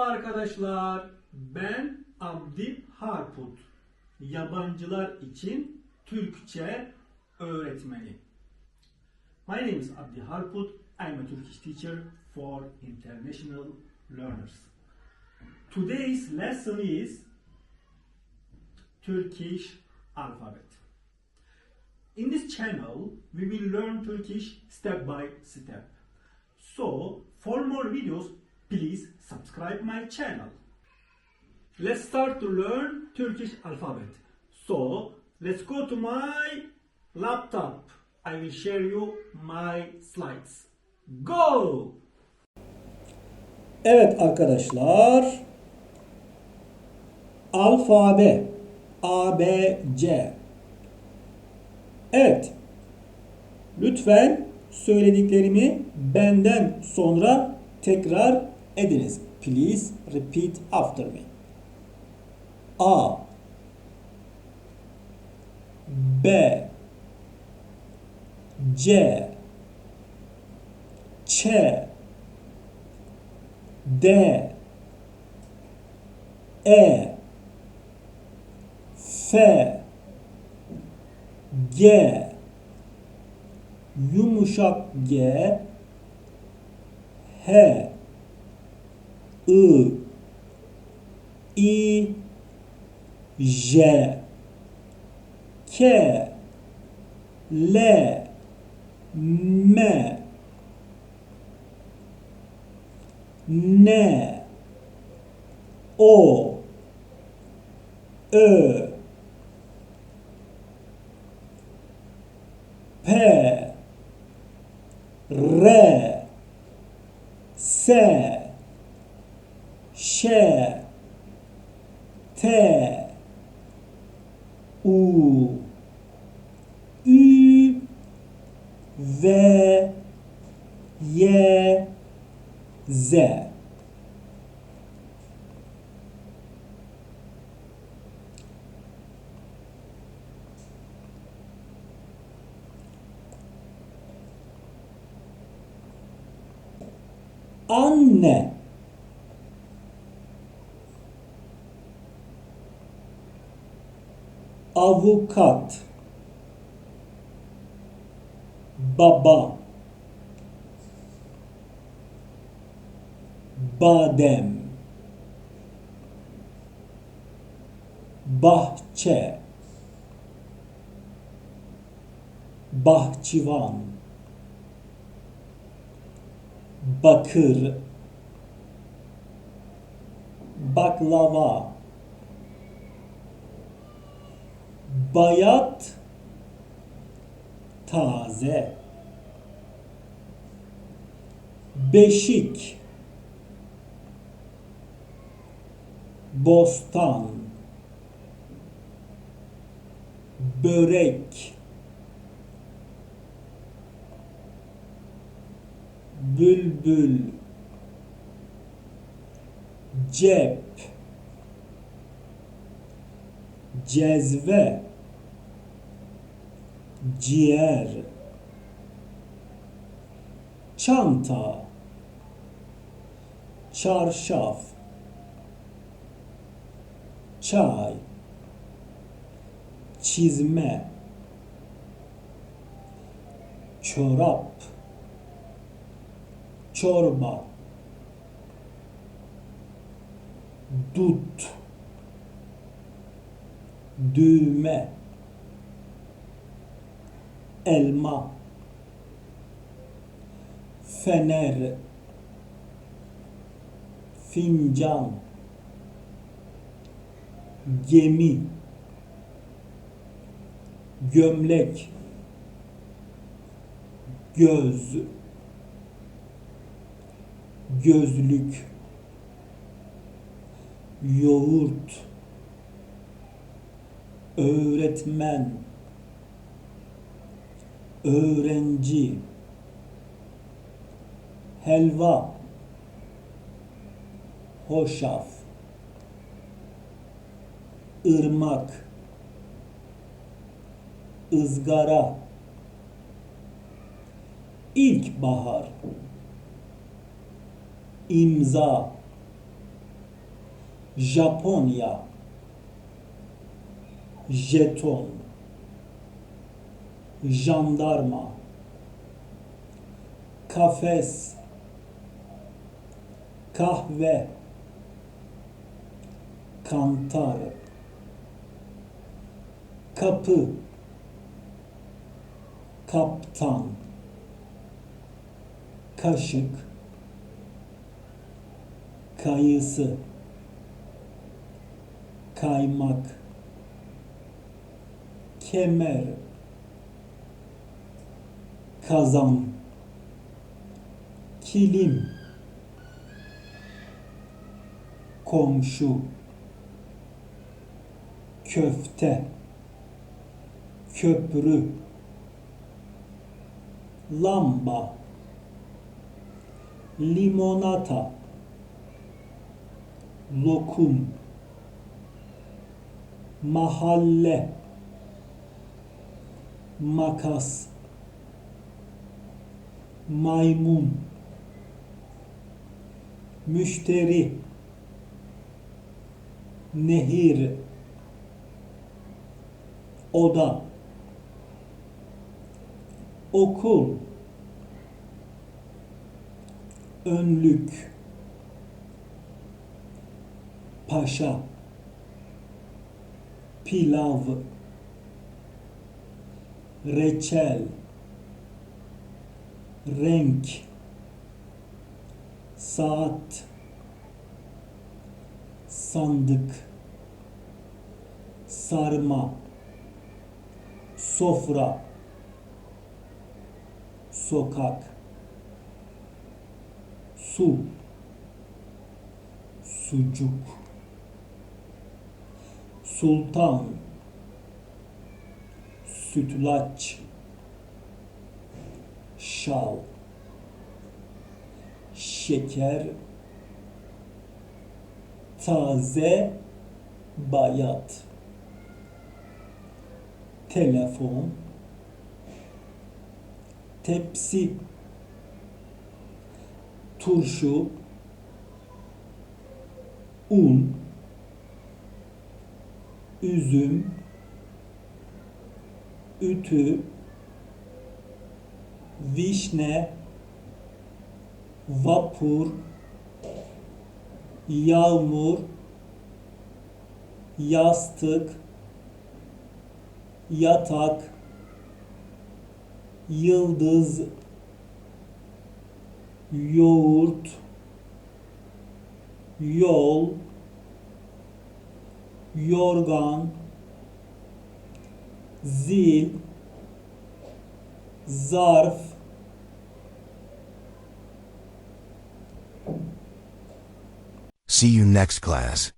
arkadaşlar, ben Abdi Harput, yabancılar için Türkçe öğretmeni. My name is Abdi Harput. I'm a Turkish teacher for international learners. Today's lesson is Turkish Alphabet. In this channel, we will learn Turkish step by step. So, for more videos, please subscribe my channel. Let's start to learn Turkish alphabet. So, let's go to my laptop. I will share you my slides. Go! Evet arkadaşlar, alfabe, A, B, C. Evet, lütfen söylediklerimi benden sonra tekrar ediniz. Please repeat after me. A, B, C, Ç, D, E, F, G, yumuşak G, H, I, J, K, L, M, N, O, Ö, P, R, S, Ş, T, U, Ü, V, Y, Z. Anne, avukat, baba, badem, bahçe, bahçıvan, bakır, baklava, bayat, taze, beşik, bostan, börek, bülbül, cep, cezve, ciğer, çanta, çarşaf, çay, çizme, çorap, çorba, dut, düğme, elma, fener, fincan, gemi, gömlek, göz, gözlük, yoğurt, öğretmen, öğrenci, helva, hoşaf, ırmak, ızgara, ilkbahar, imza, Japonya, jeton, jandarma, kafes, kahve, kantar, kapı, kaptan, kaşık, kayısı, kaymak, kemer, kazan, kilim, komşu, köfte, köprü, lamba, limonata, lokum, mahalle, makas, maymun, müşteri, nehir, oda, okul, önlük, paşa, pilav, reçel, renk, saat, sandık, sarma, sofra, sokak, su, sucuk, sultan, sütlaç, şal, şeker, taze, bayat, telefon, tepsi, turşu, un, üzüm, ütü, vişne, vapur, yağmur, yastık, yatak, yıldız, yoğurt, yol, yorgan, zil, zarf, See you next class.